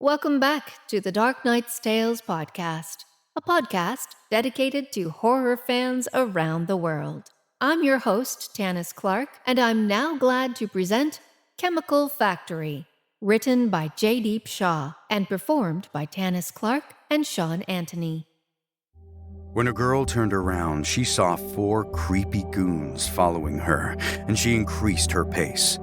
Welcome back to the Dark Knight's Tales podcast, a podcast dedicated to horror fans around the world. I'm your host, Tanis Clark, and I'm now glad to present Chemical Factory, written by Jaydeep Shah and performed by Tanis Clark and Sean Anthony. When a girl turned around, she saw 4 creepy goons following her, and she increased her pace.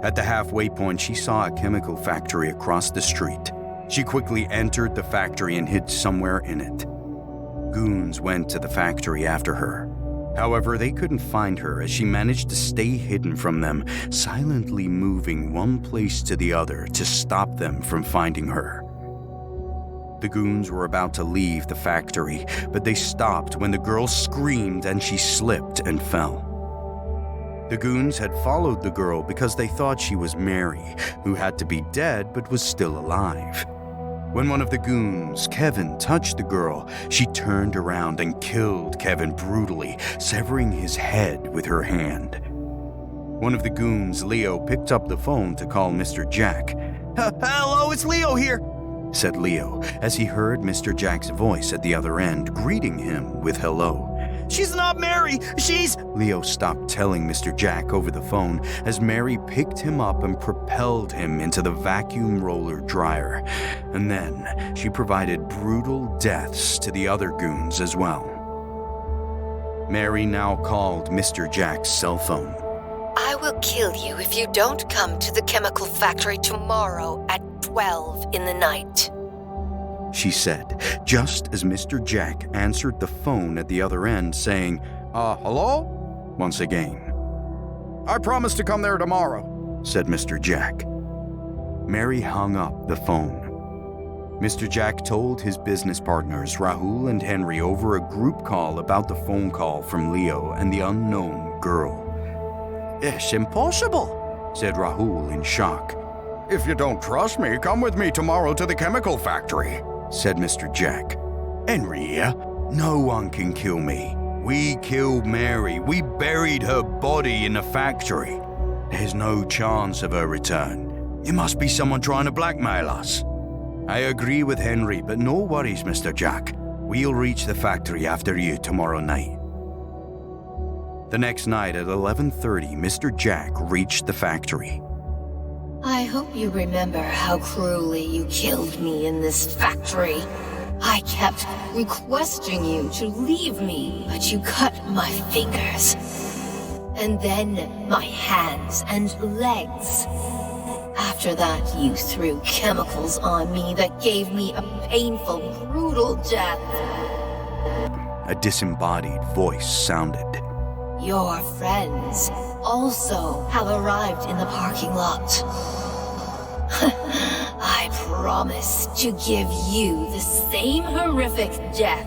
At the halfway point, she saw a chemical factory across the street. She quickly entered the factory and hid somewhere in it. Goons went to the factory after her. However, they couldn't find her as she managed to stay hidden from them, silently moving one place to the other to stop them from finding her. The goons were about to leave the factory, but they stopped when the girl screamed and she slipped and fell. The goons had followed the girl because they thought she was Mary, who had to be dead but was still alive. When one of the goons, Kevin, touched the girl, she turned around and killed Kevin brutally, severing his head with her hand. One of the goons, Leo, picked up the phone to call Mr. Jack. Hello, it's Leo here, said Leo, as he heard Mr. Jack's voice at the other end, greeting him with hello. She's not Mary, she's... Leo stopped telling Mr. Jack over the phone as Mary picked him up and propelled him into the vacuum roller dryer. And then she provided brutal deaths to the other goons as well. Mary now called Mr. Jack's cell phone. I will kill you if you don't come to the chemical factory tomorrow at 12 in the night, she said, just as Mr. Jack answered the phone at the other end, saying, hello? Once again. I promise to come there tomorrow, said Mr. Jack. Mary hung up the phone. Mr. Jack told his business partners, Rahul and Henry, over a group call about the phone call from Leo and the unknown girl. It's impossible, said Rahul in shock. If you don't trust me, come with me tomorrow to the chemical factory, said Mr. Jack. Henry, no one can kill me. We killed Mary. We buried her body in the factory. There's no chance of her return. It must be someone trying to blackmail us. I agree with Henry, but no worries, Mr. Jack. We'll reach the factory after you tomorrow night. The next night at 11:30, Mr. Jack reached the factory. I hope you remember how cruelly you killed me in this factory. I kept requesting you to leave me, but you cut my fingers. And then my hands and legs. After that, you threw chemicals on me that gave me a painful, brutal death. A disembodied voice sounded. Your friends also have arrived in the parking lot. I promise to give you the same horrific death,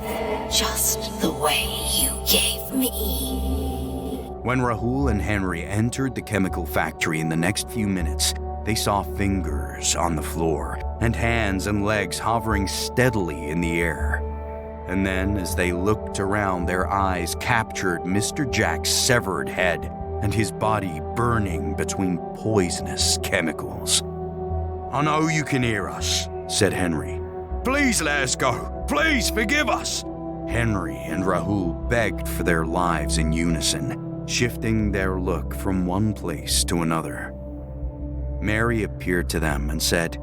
just the way you gave me. When Rahul and Henry entered the chemical factory in the next few minutes, they saw fingers on the floor and hands and legs hovering steadily in the air. And then, as they looked around, their eyes captured Mr. Jack's severed head and his body burning between poisonous chemicals. I know you can hear us, said Henry. Please let us go. Please forgive us. Henry and Rahul begged for their lives in unison, shifting their look from one place to another. Mary appeared to them and said,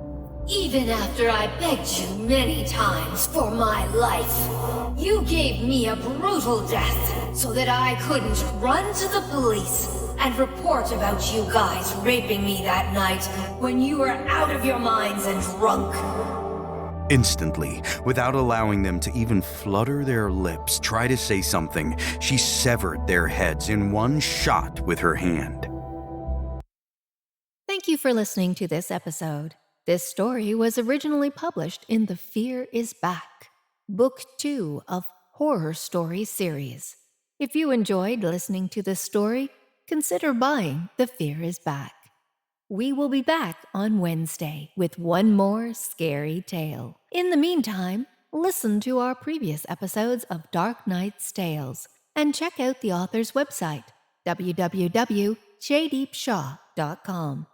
Even after I begged you many times for my life, you gave me a brutal death so that I couldn't run to the police and report about you guys raping me that night when you were out of your minds and drunk. Instantly, without allowing them to even flutter their lips, try to say something, she severed their heads in one shot with her hand. Thank you for listening to this episode. This story was originally published in the Fear is Back, Book 2 of Horror Story series. If you enjoyed listening to this story, consider buying The Fear is Back. We will be back on Wednesday with one more scary tale. In the meantime, listen to our previous episodes of Dark Knight's Tales and check out the author's website, www.jaydeepshah.com.